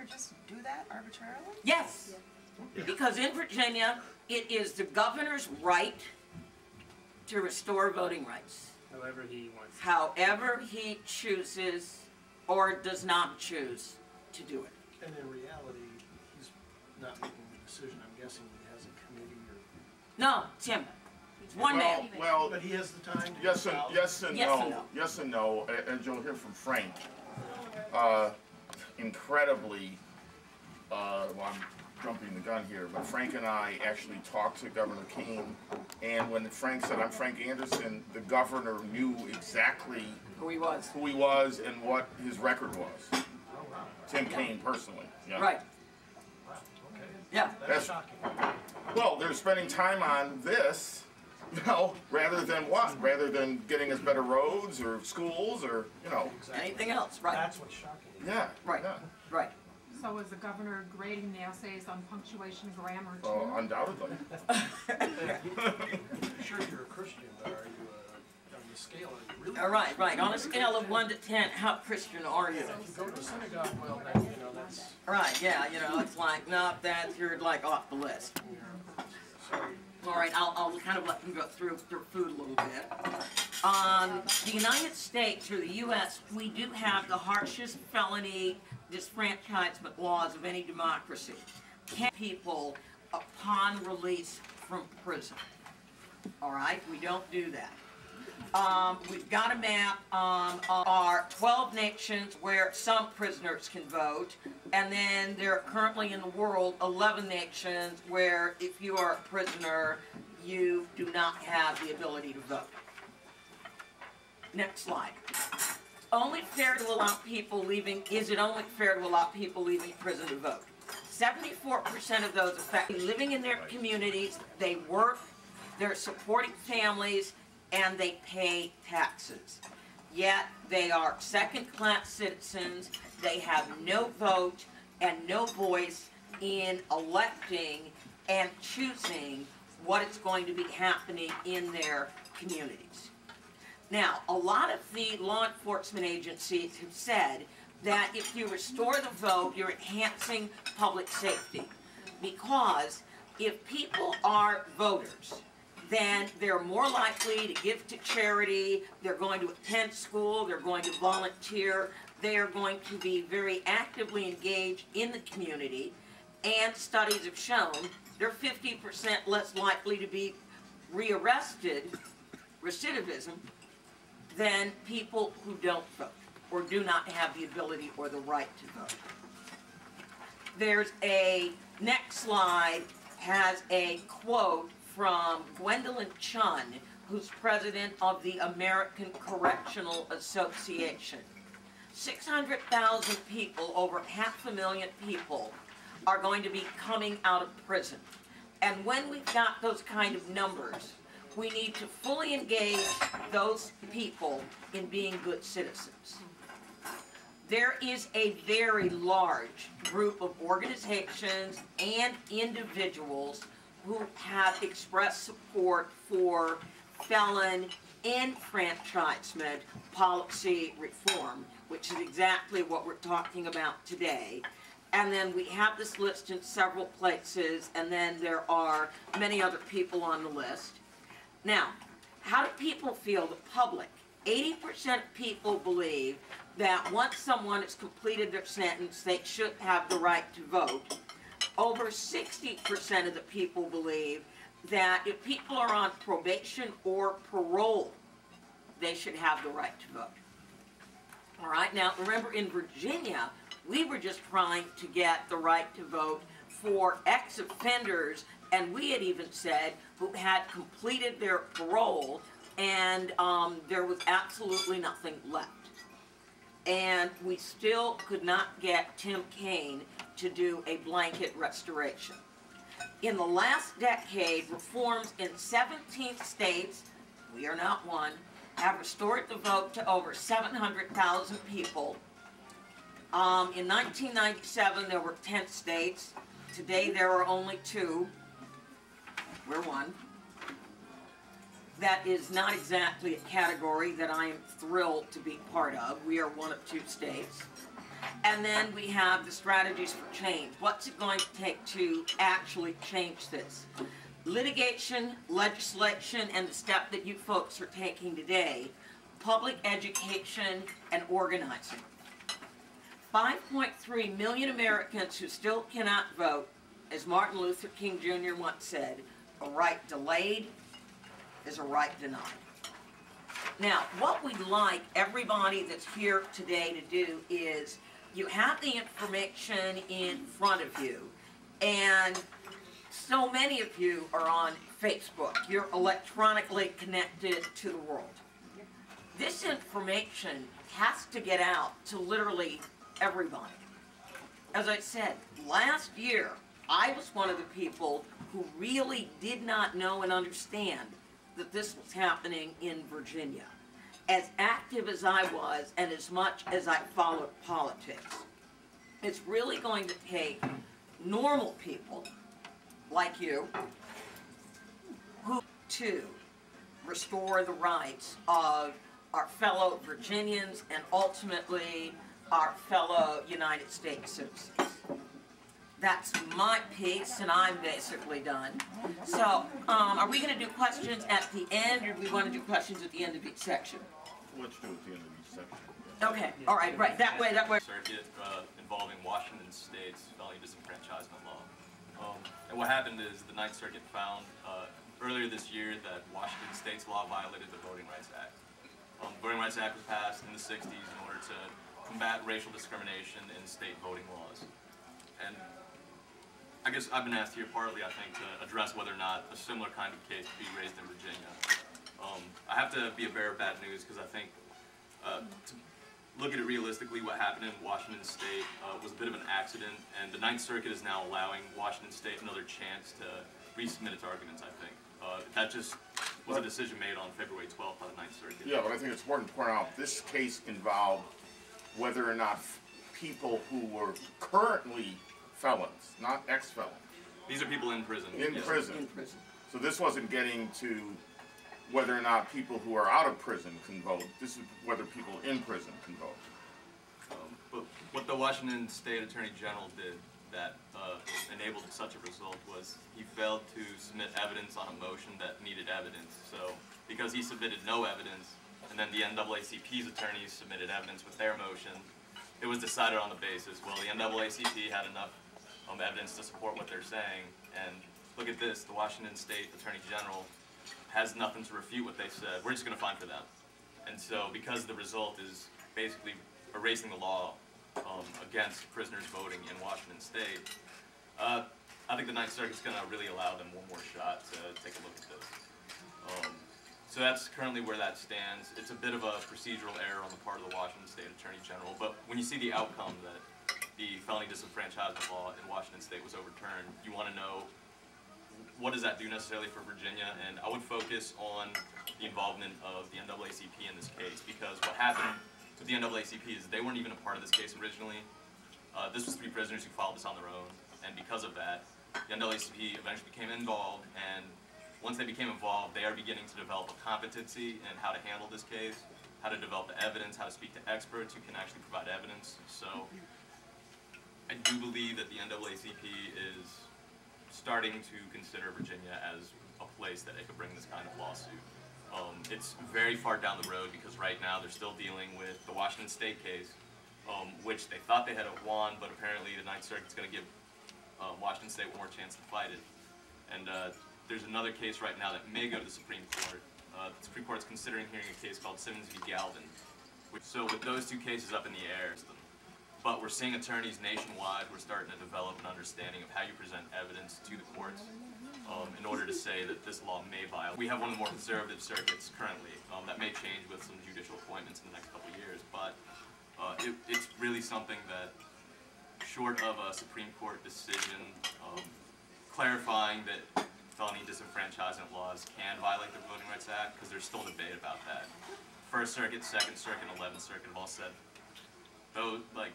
governor just do that arbitrarily? Yes, because in Virginia, it is the governor's right to restore voting rights. However he wants. However he chooses or does not choose to do it. And in reality, he's not making the decision. I'm guessing he has a committee or... No, it's him. It's one man. Well, But he has the time to... yes and no. Yes and no. Yes and no. As you'll hear from Frank, incredibly, well, I'm jumping the gun here, but Frank and I actually talked to Governor Keane, and when Frank said, "I'm Frank Anderson," the governor knew exactly Who he was. and what his record was. Tim Kaine personally. Yeah. Right. Okay. Yeah. That's shocking. Well, they're spending time on this, you know, rather than what? Rather than getting us better roads or schools or, you know. Exactly. Anything else, right? That's what's shocking. Yeah. Right. Yeah. Right. So is the governor grading the essays on punctuation and grammar too? Oh, undoubtedly. I'm sure you're a Christian, but are you on the scale? Are you really? All right, right. On a scale of 1 to 10, how Christian are you? If you go to synagogue, well, then, you know, that's... Right, yeah, you know, it's like, no, that's, you're like off the list. Sorry. All right, I'll kind of let them go through their food a little bit. The United States, or the U.S., we do have the harshest felony disfranchisement laws of any democracy. Can people upon release from prison. All right, we don't do that. We've got a map of our 12 nations where some prisoners can vote, and then there are currently in the world 11 nations where if you are a prisoner, you do not have the ability to vote. Next slide. Only fair to allow people leaving, is it only fair to allow people leaving prison to vote? 74% of those affected living in their communities, they work, they're supporting families, and they pay taxes. Yet they are second-class citizens, they have no vote and no voice in electing and choosing what is going to be happening in their communities. Now, a lot of the law enforcement agencies have said that if you restore the vote, you're enhancing public safety. Because if people are voters, then they're more likely to give to charity, they're going to attend school, they're going to volunteer, they are going to be very actively engaged in the community, and studies have shown they're 50% less likely to be rearrested, recidivism, than people who don't vote or do not have the ability or the right to vote. There's a next slide has a quote from Gwendolyn Chun, who's president of the American Correctional Association. 600,000 people, over 500,000 people, are going to be coming out of prison. And when we've got those kind of numbers, we need to fully engage those people in being good citizens. There is a very large group of organizations and individuals who have expressed support for felon enfranchisement policy reform, which is exactly what we're talking about today. And then we have this list in several places, and then there are many other people on the list. Now, how do people feel? The public. 80% of people believe that once someone has completed their sentence, they should have the right to vote. Over 60% of the people believe that if people are on probation or parole, they should have the right to vote. All right, now remember in Virginia, we were just trying to get the right to vote for ex-offenders, and we had even said who had completed their parole and there was absolutely nothing left. And we still could not get Tim Kaine to do a blanket restoration. In the last decade, reforms in 17 states, we are not one, have restored the vote to over 700,000 people. In 1997, there were 10 states. Today, there are only 2. We're one. that is not exactly a category that I am thrilled to be part of. We are one of 2 states. And then we have the strategies for change. What's it going to take to actually change this? Litigation, legislation, and the step that you folks are taking today, public education and organizing. 5.3 million Americans who still cannot vote, as Martin Luther King Jr. once said, a right delayed is a right denied. Now, what we'd like everybody that's here today to do is, you have the information in front of you, and so many of you are on Facebook. You're electronically connected to the world. This information has to get out to literally everybody. As I said, last year, I was one of the people who really did not know and understand that this was happening in Virginia. As active as I was and as much as I followed politics, it's really going to take normal people like you who to restore the rights of our fellow Virginians and ultimately our fellow United States citizens. That's my piece, and I'm basically done. So, are we going to do questions at the end, or do we want to do questions at the end of each section? Let's do it at the end of each section. Okay, all right, right, that way. Circuit involving Washington State's felony disenfranchisement law. And what happened is the Ninth Circuit found earlier this year that Washington State's law violated the Voting Rights Act. The Voting Rights Act was passed in the 60s in order to combat racial discrimination in state voting laws. And I guess I've been asked here partly, I think, to address whether or not a similar kind of case could be raised in Virginia. I have to be a bearer of bad news because I think, to look at it realistically, what happened in Washington State was a bit of an accident, and the Ninth Circuit is now allowing Washington State another chance to resubmit its arguments, I think. That just was a decision made on February 12th by the Ninth Circuit. Yeah, but I think it's important to point out this case involved whether or not people who were currently felons, not ex-felons. These are people in prison. In yes. prison. In prison. So this wasn't getting to whether or not people who are out of prison can vote. This is whether people in prison can vote. But what the Washington State Attorney General did that enabled such a result was he failed to submit evidence on a motion that needed evidence. So because he submitted no evidence, and then the NAACP's attorneys submitted evidence with their motion, it was decided on the basis, well, the NAACP had enough evidence to support what they're saying, and look at this, the Washington State Attorney General has nothing to refute what they said. We're just going to find for them. And so because the result is basically erasing the law against prisoners voting in Washington State, I think the Ninth Circuit's going to really allow them one more shot to take a look at this. So that's currently where that stands. It's a bit of a procedural error on the part of the Washington State Attorney General, but when you see the outcome that the felony disenfranchisement law in Washington State was overturned, you want to know what does that do necessarily for Virginia, and I would focus on the involvement of the NAACP in this case, because what happened with the NAACP is they weren't even a part of this case originally. This was 3 prisoners who filed this on their own, and because of that, the NAACP eventually became involved, and once they became involved, they are beginning to develop a competency in how to handle this case, how to develop the evidence, how to speak to experts who can actually provide evidence. So I do believe that the NAACP is starting to consider Virginia as a place that it could bring this kind of lawsuit. It's very far down the road because right now they're still dealing with the Washington State case, which they thought they had won, but apparently the Ninth Circuit's going to give Washington State one more chance to fight it. And there's another case right now that may go to the Supreme Court. The Supreme Court's considering hearing a case called Simmons v. Galvin. So with those 2 cases up in the air, but we're seeing attorneys nationwide, we're starting to develop an understanding of how you present evidence to the courts in order to say that this law may violate. We have one of the more conservative circuits currently. That may change with some judicial appointments in the next couple of years, but it's really something that, short of a Supreme Court decision clarifying that felony disenfranchisement laws can violate the Voting Rights Act, because there's still debate about that. First Circuit, Second Circuit, and 11th Circuit have all said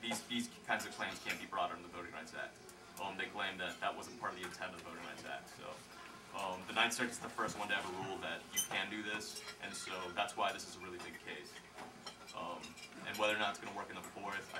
these kinds of claims can't be brought under the Voting Rights Act. They claim that that wasn't part of the intent of the Voting Rights Act. So The Ninth Circuit's the first one to ever rule that you can do this, and so that's why this is a really big case. And whether or not it's going to work in the Fourth,